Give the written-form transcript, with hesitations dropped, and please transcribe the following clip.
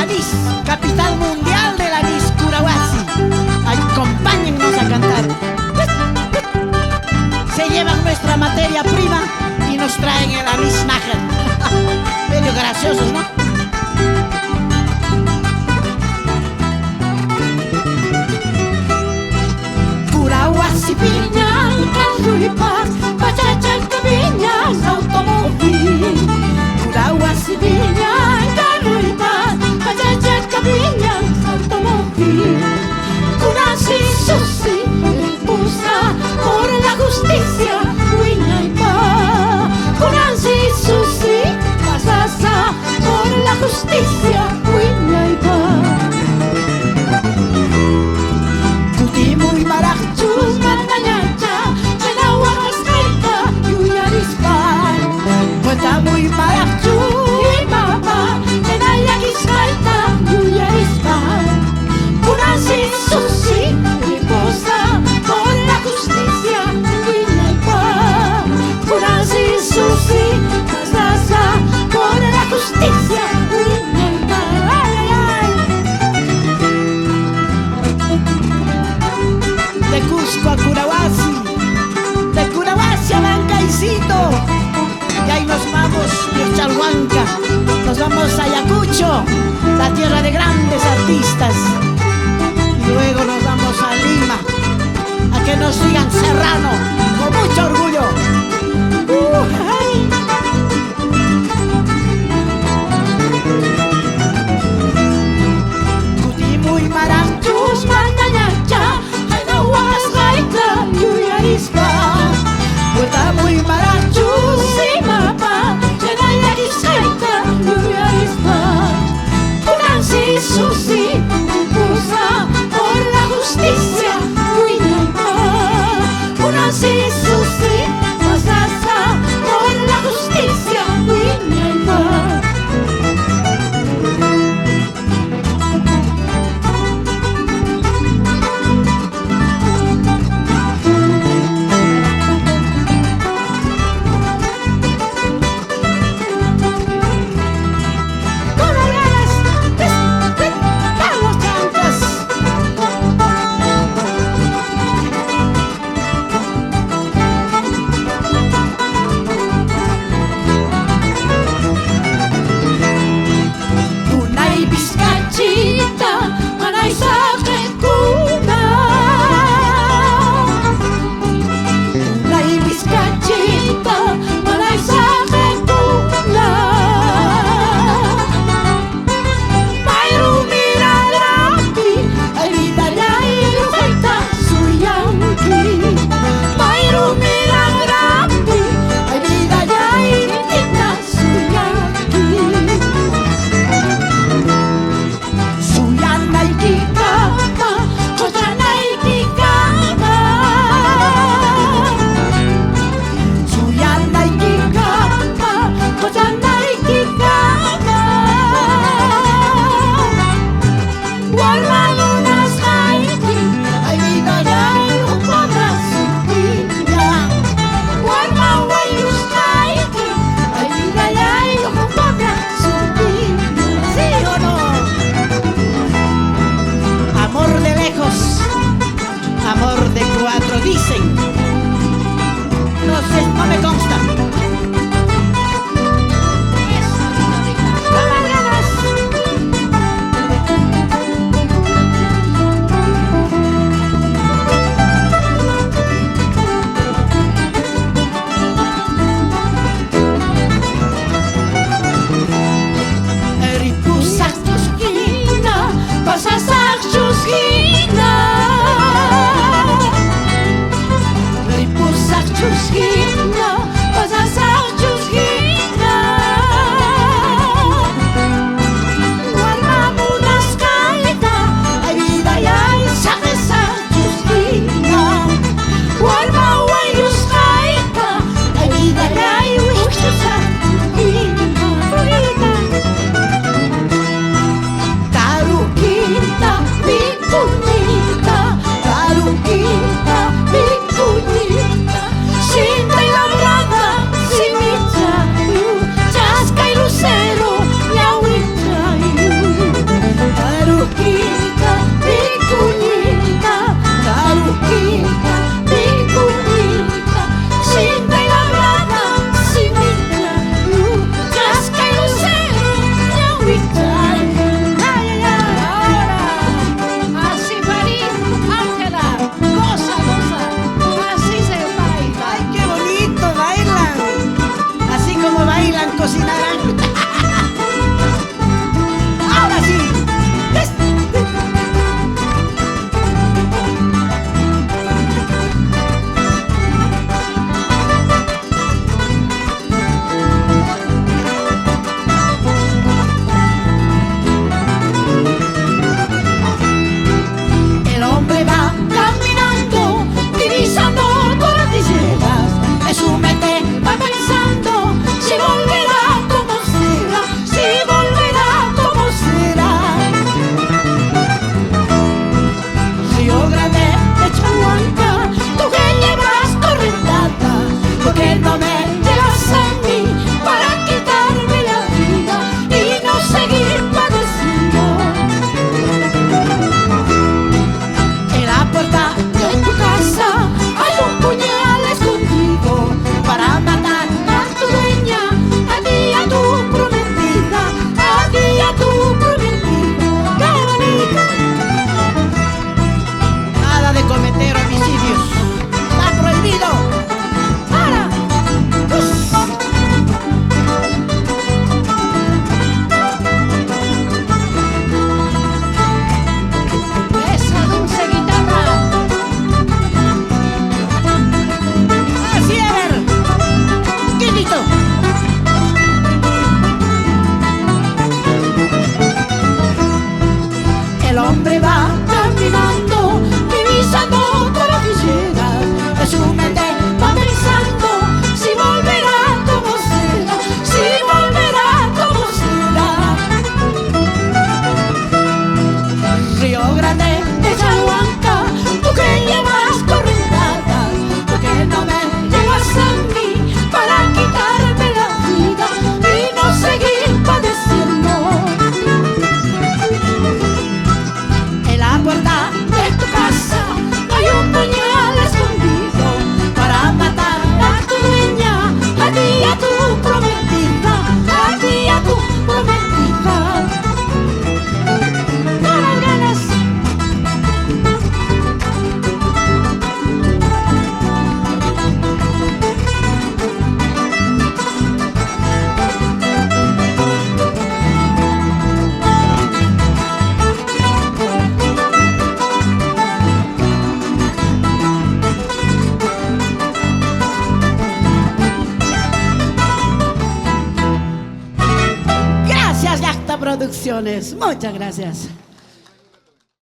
Addis, capital mundial de la Discurahuasi. Acompáñennos a cantar. Se llevan nuestra materia prima y nos traen el anís nájar. Medio graciosos, ¿no? Curahuasi piña, carro y paz, pachacha viñas, automóvil. Curahuasi piña, carro y paz, pachacha viñas, automóvil. Curasi susi, impulsa por la justicia, huiña y paz. Curasi susi, pasasa por la justicia, huiña y paz. Muy marachus, mandañacha, chenagua cascaita, yuyarispan. Cuenta muy marachus, y mamá, chenaya cascaita, yuyarispan. Curasi susi, riposa, por la justicia, huina y paz. Curasi susi, casasa, por la justicia, huina y paz. Ay, ay, ay. De Cusco a Curahuasi, de Curahuasi a Mancaicito, y ahí nos vamos de Chalhuanca, nos vamos a Ayacucho, la tierra de grandes artistas, y luego nos vamos a Lima, a que nos digan Serrano, con mucho orgullo. ¡Ay! Muy marachus, mandañacha, chenagua cascaita, yuyarispan. Cuenta muy marachus, y mamá, chenaya cascaita, yuyarispan. Curasi susi, impulsa por la justicia, huina y paz. Curasi susi, pasasa por la justicia, huina y paz. cocinarán. Ahora sí. El hombre va caminando, divisando cordilleras. En su mente va pensando si volverá como será, si volverá como será. Río Grande de Chalhuanca, tú que llevas correntada, ¿por qué no me llevas a mí para quitarme la vida y no seguir padeciendo? En la puerta de tu casa hay un puñal escondido para matar a tu dueña, a ti y a tu prometida, a ti y a tu prometida. ¡Qué bonito! Nada de cometer homicidios. Está prohibido. ¡Para! Esa dulce guitarra. Así a ver. Quietito. El hombre va caminando, divisando cordilleras. En su mente va pensando si volverá como será, si volverá como será. Río Grande de Chalhuanca, tú que llevas correntadas, ¿por qué no me llevas a mí para quitarme la vida y no seguir padeciendo? En la puerta de tu casa hay un puñal escondido para matar a tu dueña, a ti y a tu prometida, a ti y a tu prometida. ¡Ganas, ganas! Gracias, Yacta Producciones. Muchas gracias.